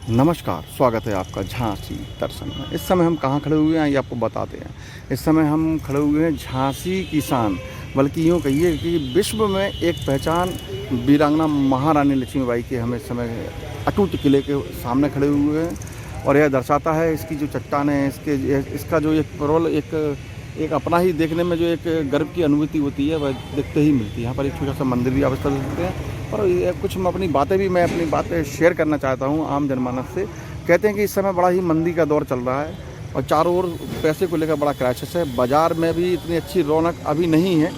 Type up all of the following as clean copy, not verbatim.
नमस्कार, स्वागत है आपका झांसी दर्शन में। इस समय हम कहाँ खड़े हुए हैं ये आपको बताते हैं। इस समय हम खड़े हुए हैं झांसी की शान, बल्कि यूँ कहिए कि विश्व में एक पहचान वीरांगना महारानी लक्ष्मीबाई के हम इस समय अटूट किले के सामने खड़े हुए हैं। और यह दर्शाता है इसकी जो चट्टानें हैं, इसका जो एक प्रबल एक अपना ही देखने में जो एक गर्व की अनुभूति होती है वह देखते ही मिलती है। यहाँ पर एक छोटा सा मंदिर भी अवस्थित होते हैं। और ये कुछ मैं अपनी बातें शेयर करना चाहता हूँ आम जनमानस से। कहते हैं कि इस समय बड़ा ही मंदी का दौर चल रहा है और चारों ओर पैसे को लेकर बड़ा क्राइसिस है। बाज़ार में भी इतनी अच्छी रौनक अभी नहीं है।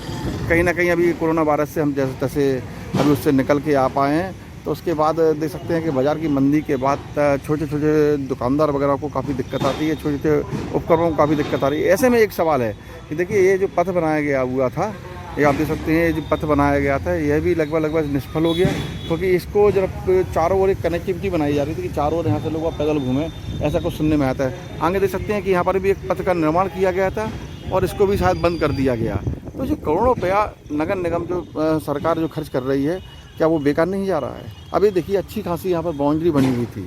कहीं ना कहीं अभी कोरोना वायरस से हम जैसे तैसे अभी उससे निकल के आ पाए हैं। तो उसके बाद देख सकते हैं कि बाज़ार की मंदी के बाद छोटे छोटे दुकानदार वगैरह को काफ़ी दिक्कत आती है, छोटे छोटे उपकरणों को काफ़ी दिक्कत आ रही है। ऐसे में एक सवाल है कि देखिए, ये जो पथ बनाया गया हुआ था, ये आप देख सकते हैं, ये जो पथ बनाया गया था यह भी लगभग निष्फल हो गया, क्योंकि इसको जब चारों ओर एक कनेक्टिविटी बनाई जा रही थी कि चारों ओर यहाँ से लोग पैदल घूमें, ऐसा कुछ सुनने में आता है। आगे देख सकते हैं कि यहाँ पर भी एक पथ का निर्माण किया गया था और इसको भी शायद बंद कर दिया गया। तो जो करोड़ों रुपया नगर निगम जो सरकार जो खर्च कर रही है, क्या वो बेकार नहीं जा रहा है? अभी देखिए, अच्छी खासी यहाँ पर बाउंड्री बनी हुई थी,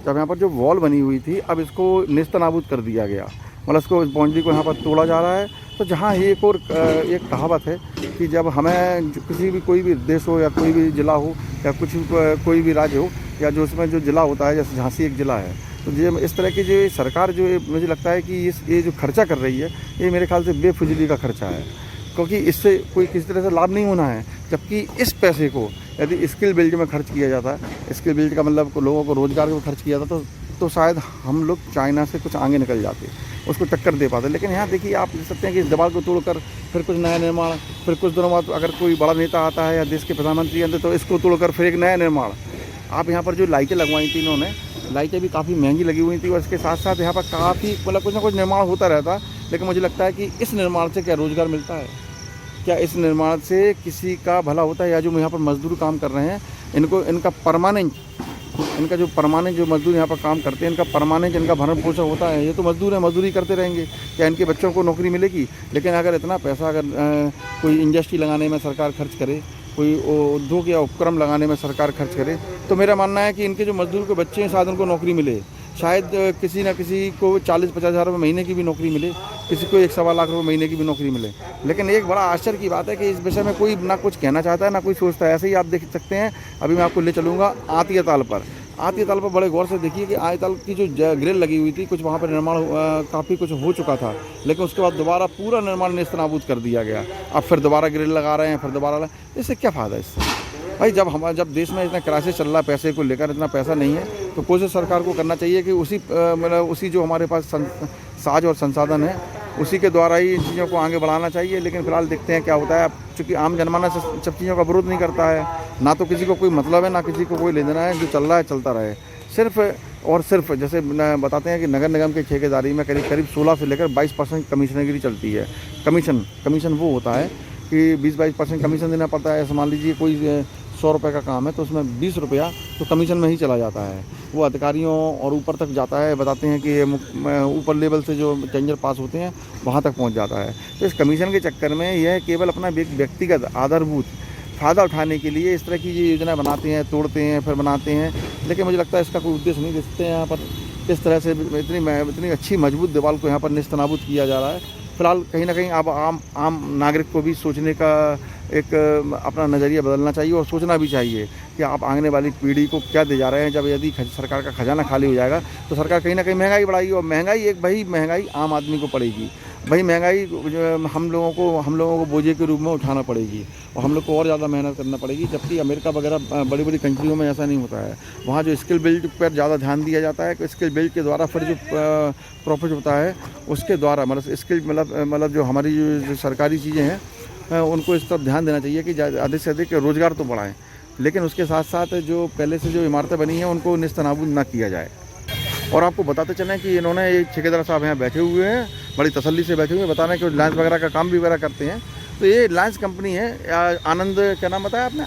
जब यहाँ पर जो वॉल बनी हुई थी अब इसको नेस्तनाबूद कर दिया गया, मतलब इसको बाउंड्री को यहाँ पर तोड़ा जा रहा है। तो जहाँ एक और एक कहावत है कि जब हमें कोई भी देश हो या कोई भी ज़िला हो या कोई भी राज्य हो या जो उसमें जो ज़िला होता है, जैसे झांसी एक ज़िला है, तो ये इस तरह की जो सरकार जो मुझे लगता है कि ये जो खर्चा कर रही है, ये मेरे ख्याल से बेफिजूली का खर्चा है, क्योंकि इससे कोई किसी तरह से लाभ नहीं होना है। जबकि इस पैसे को यदि स्किल बिल्ड में खर्च किया जाता है, स्किल बिल्ड का मतलब लोगों को रोज़गार में खर्च किया जाता तो शायद हम लोग चाइना से कुछ आगे निकल जाते, उसको टक्कर दे पाते। लेकिन यहाँ देखिए, आप देख सकते हैं कि इस दीवार को तोड़कर फिर कुछ नया निर्माण, फिर कुछ दिनों बाद अगर कोई बड़ा नेता आता है या देश के प्रधानमंत्री आते तो इसको तोड़कर फिर एक नया निर्माण। आप यहाँ पर जो लाइटें लगवाई थी इन्होंने, लाइटें भी काफ़ी महंगी लगी हुई थी और इसके साथ साथ यहाँ पर काफ़ी मतलब कुछ ना कुछ निर्माण होता रहता। लेकिन मुझे लगता है कि इस निर्माण से क्या रोज़गार मिलता है? क्या इस निर्माण से किसी का भला होता है? या जो यहाँ पर मजदूर काम कर रहे हैं, इनका जो परमानेंट जो मजदूर यहाँ पर काम करते हैं, इनका परमानेंट इनका भरण पोषण होता है? ये तो मजदूर है, मजदूरी करते रहेंगे। क्या इनके बच्चों को नौकरी मिलेगी? लेकिन अगर इतना पैसा कोई इंडस्ट्री लगाने में सरकार खर्च करे, कोई उद्योग या उपक्रम लगाने में सरकार खर्च करे, तो मेरा मानना है कि इनके जो मजदूर के बच्चे हैं शायद उनको नौकरी मिले। शायद किसी न किसी को 40-50 हज़ार रुपये महीने की भी नौकरी मिले, किसी को 1-1.25 लाख रुपये महीने की भी नौकरी मिले। लेकिन एक बड़ा आश्चर्य की बात है कि इस विषय में कोई ना कुछ कहना चाहता है ना कोई सोचता है। ऐसे ही आप देख सकते हैं, अभी मैं आपको ले चलूँगा आतिया ताल पर। आतिया ताल पर बड़े गौर से देखिए कि आतिया ताल की जो ग्रिल लगी हुई थी, कुछ वहाँ पर निर्माण काफ़ी कुछ हो चुका था, लेकिन उसके बाद दोबारा पूरा निर्माण नेस्तनाबूद कर दिया गया। अब फिर दोबारा ग्रिल लगा रहे हैं, फिर दोबारा। इससे क्या फ़ायदा? इससे भाई जब देश में इतना क्राइसिस चल रहा है, पैसे को लेकर इतना पैसा नहीं है, तो कोशिश सरकार को करना चाहिए कि उसी जो हमारे पास साज और संसाधन है उसी के द्वारा ही इन चीज़ों को आगे बढ़ाना चाहिए। लेकिन फिलहाल देखते हैं क्या होता है। अब चूँकि आम जनमानस सब चीज़ों का विरोध नहीं करता है, ना तो किसी को कोई मतलब है ना किसी को कोई लेना है, जो चल रहा है चलता रहे। सिर्फ जैसे बताते हैं कि नगर निगम की ठेकेदारी में करीब 16 से लेकर 22% कमीशनगिरी चलती है। कमीशन वो होता है कि 20-22% कमीशन देना पड़ता है। ऐसा मान लीजिए कोई 100 रुपये का काम है तो उसमें 20 रुपया तो कमीशन में ही चला जाता है, वो अधिकारियों और ऊपर तक जाता है। बताते हैं कि ये ऊपर लेवल से जो टेंडर पास होते हैं वहाँ तक पहुँच जाता है। तो इस कमीशन के चक्कर में यह केवल अपना व्यक्तिगत आधारभूत फ़ायदा उठाने के लिए इस तरह की ये योजना बनाते हैं, तोड़ते हैं, फिर बनाते हैं। लेकिन मुझे लगता है इसका कोई उद्देश्य नहीं देखते हैं। यहाँ पर किस तरह से इतनी अच्छी मजबूत दीवार को यहाँ पर नेस्तनाबूद किया जा रहा है। फिलहाल कहीं ना कहीं अब आम नागरिक को भी सोचने का एक अपना नज़रिया बदलना चाहिए और सोचना भी चाहिए कि आप आने वाली पीढ़ी को क्या दे जा रहे हैं। जब यदि सरकार का खजाना खाली हो जाएगा तो सरकार कहीं ना कहीं महंगाई बढ़ाएगी, और महंगाई आम आदमी को पड़ेगी। वही महंगाई हम लोगों को बोझे के रूप में उठाना पड़ेगी और हम लोग को और ज़्यादा मेहनत करना पड़ेगी। जबकि अमेरिका वगैरह बड़ी बड़ी कंट्रियों में ऐसा नहीं होता है। वहाँ जो स्किल बिल्ड पर ज़्यादा ध्यान दिया जाता है कि स्किल बिल्ड के द्वारा फिर जो प्रॉफिट होता है उसके द्वारा मतलब जो हमारी जो सरकारी चीज़ें हैं उनको इस तरफ ध्यान देना चाहिए कि अधिक से अधिक रोज़गार तो बढ़ाएं, लेकिन उसके साथ साथ जो पहले से जो इमारतें बनी हैं उनको नेस्तनाबूद ना किया जाए। और आपको बताते चलें कि इन्होंने ये ठेकेदार साहब यहाँ बैठे हुए हैं, बड़ी तसल्ली से बैठे हुए हैं, बता रहे हैं कि लाइन्स वगैरह का काम भी वगैरह करते हैं। तो ये लाइन्स कंपनी है, आनंद, क्या नाम बताया आपने?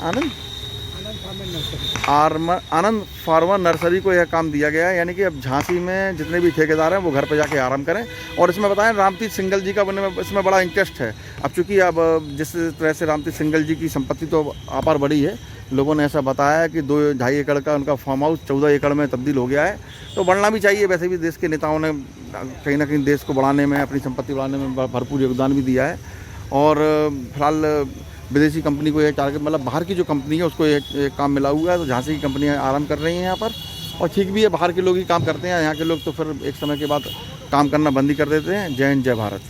आनंद फार्मा नर्सरी को यह काम दिया गया है। यानी कि अब झांसी में जितने भी ठेकेदार हैं वो घर पर जाके आराम करें। और इसमें बताएं, रामतीर्थ सिंगल जी का इसमें बड़ा इंटरेस्ट है। अब चूँकि अब जिस तरह से रामतीर्थ सिंगल जी की संपत्ति तो आपार बड़ी है, लोगों ने ऐसा बताया है कि 2-2.5 एकड़ का उनका फार्म हाउस 14 एकड़ में तब्दील हो गया है। तो बढ़ना भी चाहिए, वैसे भी देश के नेताओं ने कहीं ना कहीं देश को बढ़ाने में, अपनी संपत्ति बढ़ाने में भरपूर योगदान भी दिया है। और फिलहाल विदेशी कंपनी को ये टारगेट, मतलब बाहर की जो कंपनी है उसको ये काम मिला हुआ है। तो झांसी की कंपनियाँ आराम कर रही हैं यहाँ पर, और ठीक भी है, बाहर के लोग ही काम करते हैं, यहाँ के लोग तो फिर एक समय के बाद काम करना बंद ही कर देते हैं। जय हिंद, जय भारत।